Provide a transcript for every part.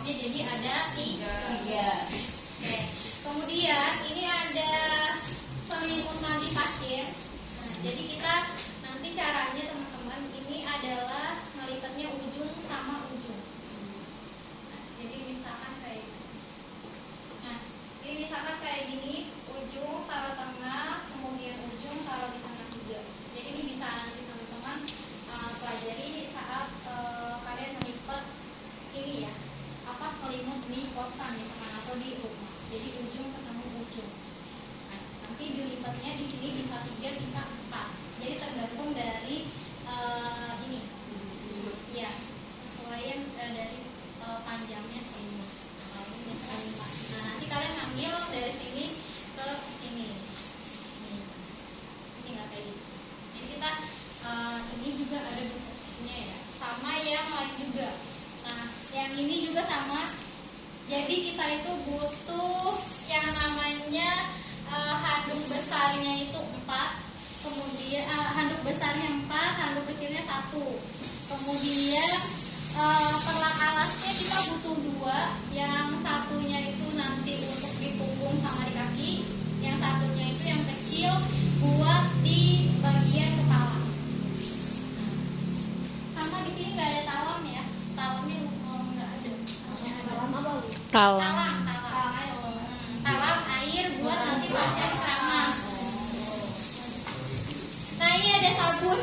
talaknya jadi ada 3. Oke. Kemudian ini ada selimut mandi pasien. Nah, jadi kita nanti caranya teman-teman ini adalah ngelipatnya ujung sama ujung. Nah, jadi misalkan kayak gini, ujung taruh tengah, kemudian ujung taruh di tengah juga. Jadi ini bisa nanti teman-teman pelajari saat kalian melipat ini ya, apa selimut di kosan misalkan atau di rumah. Jadi ujung ketemu ujung. Nah, nanti dilipatnya di sini bisa 3, bisa 4. Jadi tergantung dari ini, ya sesuai dari panjangnya selimut. Nah, ini misalkan 4. Nah, nanti kalian ambil dari sini ke sini. Nih, tinggal kayak gitu. Jadi kita ini juga ada bukunya ya, sama yang lain juga. Nah, yang ini juga sama. Jadi kita itu butuh yang namanya handuk besarnya itu 4, kemudian handuk besarnya 4, handuk kecilnya 1. Kemudian perlak alasnya kita butuh 2, yang satunya itu nanti untuk di punggung sama di kaki, yang satunya itu yang kecil buat di bagian kepala. Sama di sini nggak ada talam ya, talamnya nggak ada. Talam apa? Talam. Talam air buat nanti pasien keramas. Nah, ini ada sabun.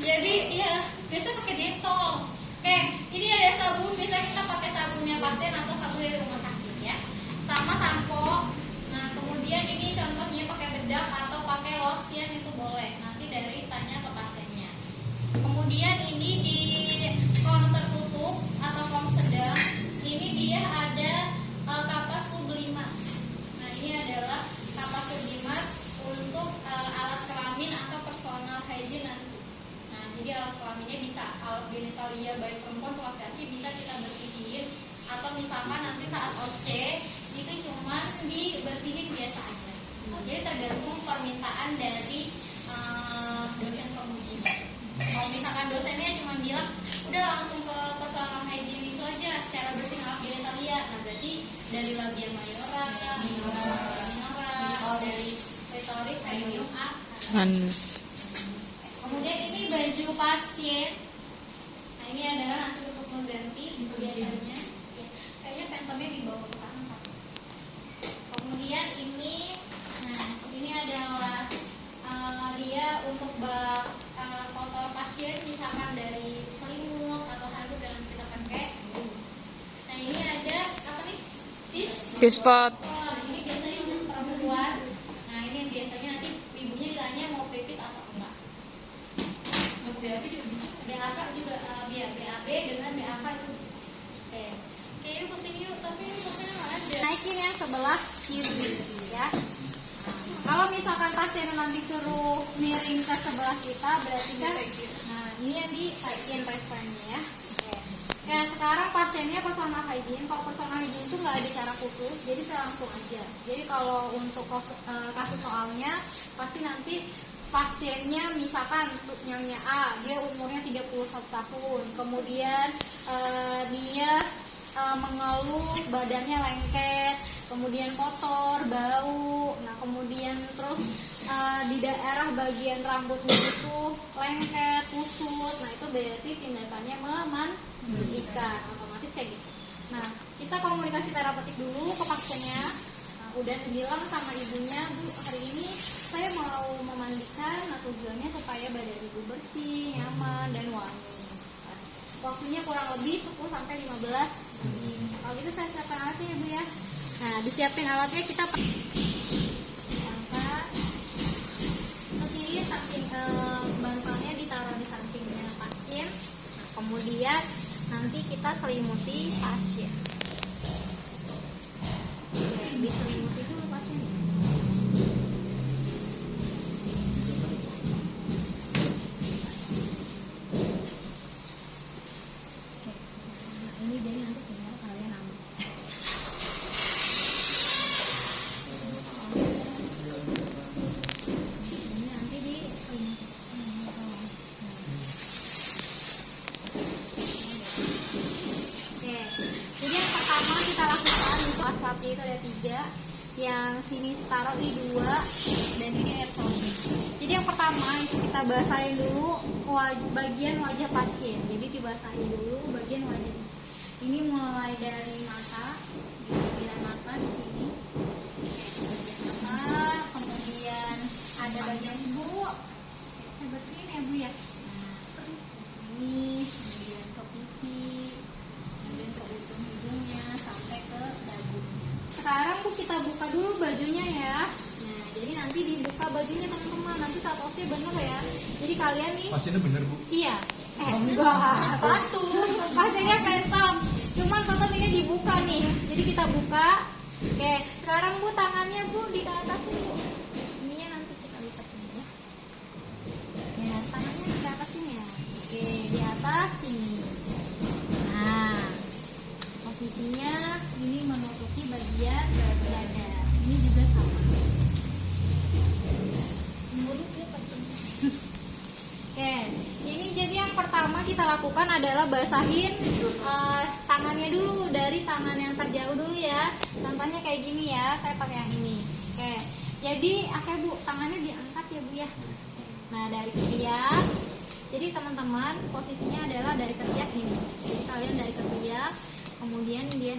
Jadi ya biasa pakai Dettol. Oke, ini ada sabun. Biasanya kita pakai sabunnya pasien atau sabun dari rumah sakit ya. Sama sampo. Nah, kemudian ini contohnya pakai bedak atau pakai lotion itu boleh. Nanti dari tanya ke pasiennya. Kemudian ini di kom tertutup atau kom sedang, ini dia ada kapas sublimat. Nah, ini adalah kapas sublimat untuk alat kelamin atau personal hygiene nanti. Nah, jadi alat kelaminnya bisa alat genitalia baik perempuan atau laki-laki bisa kita bersihin, atau misalkan nanti saat OSC itu cuman dibersihin biasa aja. Nah, jadi tergantung permintaan dari dosen penguji. Kalau misalkan dosennya cuma bilang udah langsung ke personal hygiene itu aja cara bersihin alat genitalia, nah berarti dari labia mayora, minora, dari klitoris, perineum, Anus. Kemudian ini baju pasien. Nah, ini adalah nanti untuk mengganti biasanya. Ya, kayaknya pentomnya dibawa ke sana satu. Kemudian ini, nah ini adalah dia untuk bak kotor pasien, misalkan dari selimut atau handuk yang kita pakai. Nah, ini ada apa nih? Pispot. Ini biasanya untuk perempuan. Nah, ini biasanya nanti ibunya ditanya mau pipis atau enggak. BAB juga bisa. BAK juga BAB dengan BAK itu bisa. Oke. Oke, yuk kesini yuk. Tapi ini pasiennya nggak ada. Naikin yang sebelah kiri ya. Kalau misalkan pasien nanti suruh miring ke sebelah kita, berarti kan nah ini yang ditaikin restrainya ya. Oke. Ya, sekarang pasiennya personal hygiene. Kalau personal hygiene itu nggak ada cara khusus, jadi saya langsung aja. Jadi kalau untuk kasus soalnya pasti nanti pasiennya misalkan nyonya A, dia umurnya 31 tahun, kemudian dia mengeluh badannya lengket, kemudian kotor, bau, nah kemudian terus di daerah bagian rambutnya itu lengket, kusut, nah itu berarti tindakannya memandikan, otomatis kayak gitu. Nah, kita komunikasi terapeutik dulu ke pasiennya. Udah bilang sama ibunya, Bu, hari ini saya mau memandikan, nah tujuannya supaya badan ibu bersih, nyaman, dan wangi. Waktunya kurang lebih 10-15 menit. Kalau gitu saya siapkan alatnya ya Bu ya. Nah, disiapin alatnya kita angkat. Terus ini samping bantalnya ditaruh di sampingnya pasien. Nah, kemudian nanti kita selimuti pasien. Diselimuti dulu pasien. Ini jadi nanti tinggal kalian ambil. Ini nanti diselimuti. Oke. pertama kita lakukan untuk asapnya itu ada 3, yang sini taruh di 2, dan ini air sabun. Jadi yang pertama itu kita basahin dulu bagian wajah pasien. Jadi dibasahin dulu bagian wajah. Ini mulai dari mata, di bagian mata di sini, bagian mata, kemudian ada bagian ibu. Saya bersihin ya Bu ya. Nah, sini, kemudian ke pipi, kemudian ke ujung hidungnya sampai ke dagunya. Sekarang Bu kita buka dulu bajunya ya. Nah, jadi nanti dibuka bajunya teman-teman. Nanti saat osnya bener ya. Jadi kalian nih. Pasiennya bener Bu? Iya. Enggak. Satu. Pasiennya phantom. Cuman tetap ini dibuka nih. Jadi kita buka. Oke. Sekarang Bu tangannya Bu di atas nih Bu. Ininya nanti kita lipat ini ya. Ya tangannya di atas ini ya. Oke di atas sini. Nah. Posisinya ini menutupi bagian dada. Ini juga sama. Oke, ini jadi yang pertama kita lakukan adalah basahin tangannya dulu, dari tangan yang terjauh dulu ya. Contohnya kayak gini ya, saya pakai yang ini. Oke, jadi Bu, tangannya diangkat ya Bu ya. Nah dari ketiak, jadi teman-teman posisinya adalah dari ketiak gini. Jadi kalian dari ketiak, kemudian dia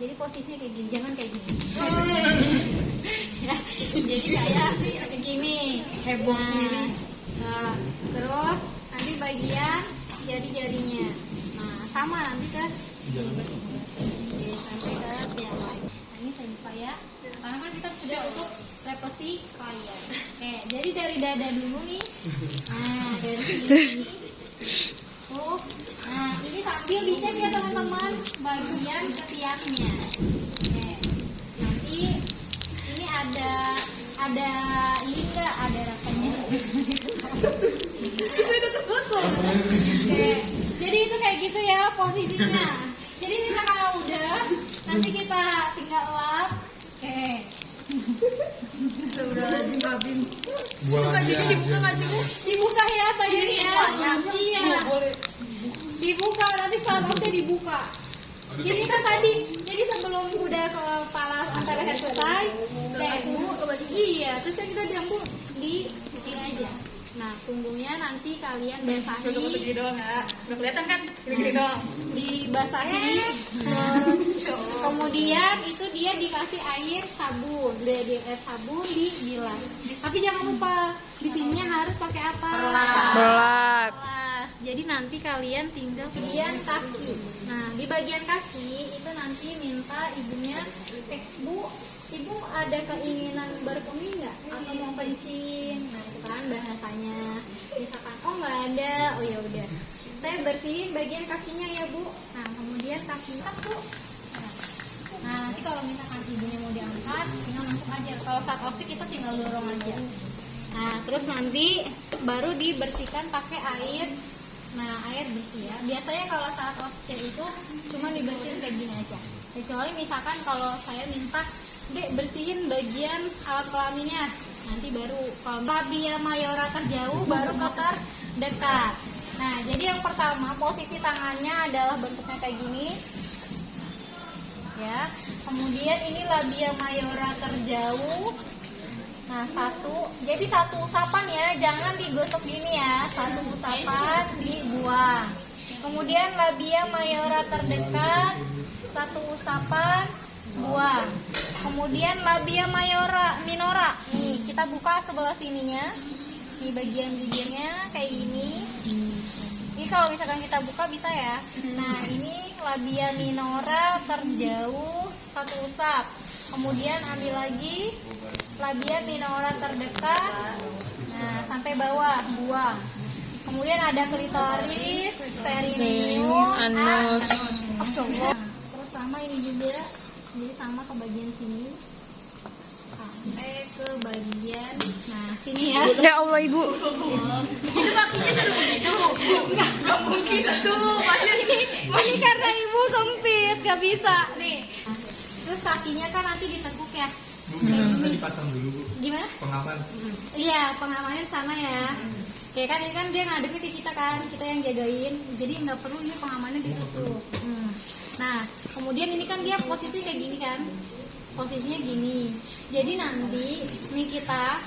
jadi posisinya kayak gini, jangan kayak gini. Ya, jadi kayak begini. Heboh sendiri. Nah, terus nanti bagian jari-jarinya. Nah, sama nanti ke sini. Oke, sampai ke yang lain. Nah, ini saya buka ya. Karena kan kita sudah tutup privasi klien. Oke, jadi dari dada dulu nih. Nah, dari sini. Nah, ini sambil dicek ya teman-teman bagian ketiaknya. Oke. Nanti ini ada ini enggak ada rasanya. Sudah tertutup. Oke. Jadi itu kayak gitu ya posisinya. Jadi misalkan kalau udah nanti kita tinggal lap. Oke. Sebenarnya babin. Itu bajunya dibuka nggak sih Bu? Dibuka ya bajunya. Iya. Dibuka nanti saat osnya dibuka. Jadi kan tadi, jadi sebelum udah kepala sampai leher selesai, Bu, iya, terus kan kita bilang Bu di titik aja. Nah, punggungnya nanti kalian basahi. Gini doang ya. Udah kelihatan kan? Gini doang. Dibasahi. Kemudian itu dia dikasih air sabun. Udah di air sabun dibilas. Tapi jangan lupa di sininya harus pakai apa? Belat. Belas. Jadi nanti kalian tinggal bagian kaki. Nah, di bagian kaki itu nanti minta ibunya, Bu, Ibu ada keinginan berkemih nggak? Atau mau kencing? Nah itu kan bahasanya. Misalkan nggak ada, oh ya udah. Saya bersihin bagian kakinya ya Bu. Nah kemudian kakinya Bu. Nah nanti kalau misalkan ibunya mau diangkat, tinggal masuk aja. Kalau saat osik kita tinggal dorong aja. Nah terus nanti baru dibersihkan pakai air. Nah air bersih ya. Biasanya kalau saat osik itu cuma dibersihin kayak gini aja. Kecuali misalkan kalau saya minta Dek bersihin bagian alat kelaminnya, nanti baru kalau labia mayora terjauh baru ke terdekat. Nah jadi yang pertama posisi tangannya adalah bentuknya kayak gini ya. Kemudian ini labia mayora terjauh. Nah jadi satu usapan ya, jangan digosok gini ya, satu usapan dibuang. Kemudian labia mayora terdekat, satu usapan buang. Kemudian labia minora. Nih, kita buka sebelah sininya. Di bagian bibirnya kayak gini. Ini kalau misalkan kita buka bisa ya. Nah, ini labia minora terjauh satu usap. Kemudian ambil lagi labia minora terdekat. Nah, sampai bawah, buang. Kemudian ada klitoris, perineum, anus. Terus sama ini juga. Jadi sama ke bagian sini sampai ke bagian sini ya. Ya Allah Ibu. Itu kakinya nggak mungkin tuh. Ini karena Ibu sempit nggak bisa nih. Terus kakinya kan nanti ditekuk ya. Kita dipasang dulu Bu. Gimana? Pengaman. Iya pengamannya di sana ya. Kayak kan ini kan dia ngadepnya ke kita kan, kita yang jagain. Jadi nggak perlu ini pengamannya ditutup. Nah kemudian Kemudian ini kan dia posisi kayak gini kan, posisinya gini. Jadi nanti nih kita,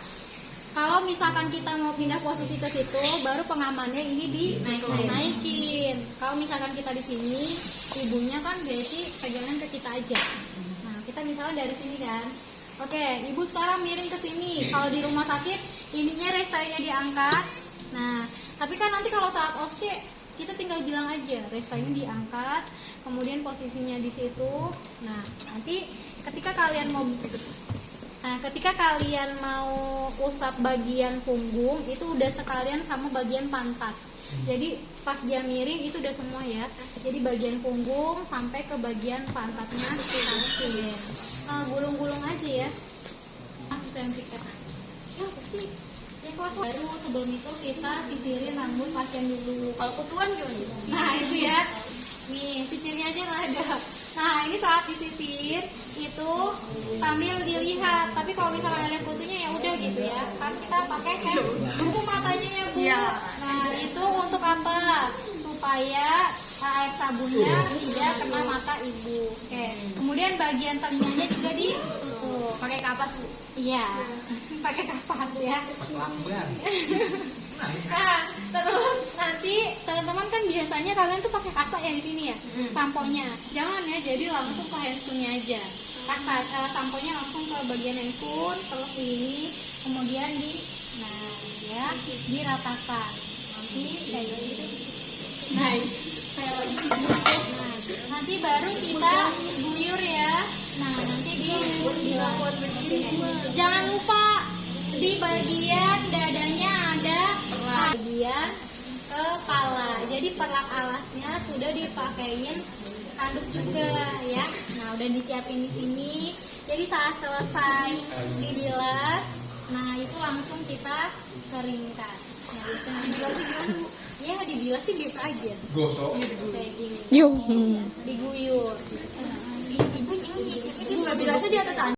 kalau misalkan kita mau pindah posisi ke situ, baru pengamannya ini dinaikin. Kalau misalkan kita di sini, ibunya kan berarti pegangan ke kita aja. Nah, kita misalnya dari sini kan. Oke, ibu sekarang miring ke sini. Kalau di rumah sakit, ininya restainya diangkat. Nah, tapi kan nanti kalau saat OSCE, kita tinggal bilang aja restainya diangkat, kemudian posisinya di situ. Nah, nanti ketika kalian mau usap bagian punggung, itu udah sekalian sama bagian pantat. Jadi pas dia miring itu udah semua ya. Jadi bagian punggung sampai ke bagian pantatnya pasien. Gulung-gulung aja ya. Masih saya pikir. Ya pasti. Yang kelas baru sebelum itu kita sisirin rambut pasien dulu. Kalau kutuan gimana? Nah itu ya. Nih sisirnya aja nggak ada. Nah ini saat disisir itu sambil dilihat. Tapi kalau misalkan ada kutunya ya udah gitu ya. Kan kita pakai kayak buku matanya ya bu. Nah itu untuk apa? Supaya air sabunnya tidak kena mata ibu. Oke. Kemudian bagian telinganya juga ditutup. Pakai kapas bu? Iya. Pakai kapas ya. Nah, terus nanti teman-teman kan biasanya kalian tuh pakai kasa ya di sini ya, samponya. Jangan ya, jadi langsung ke handscoon-nya aja. Samponya langsung ke bagian handscoon, terus di ini, kemudian diratakan. Nanti kayak gitu. Nah, nanti baru kita guyur ya. Nah, nanti jangan lupa di bagian dadanya ada bagian kepala. Jadi perlak alasnya sudah dipakein handuk juga ya. Nah, udah disiapin di sini. Jadi saat selesai dibilas, nah itu langsung kita keringkan. Nah, biasanya dibilas sih gimana bu? Ya dibilas sih biasa aja. Gosok. Kayak gini. Yuh. Diguyur. Bilasnya di atas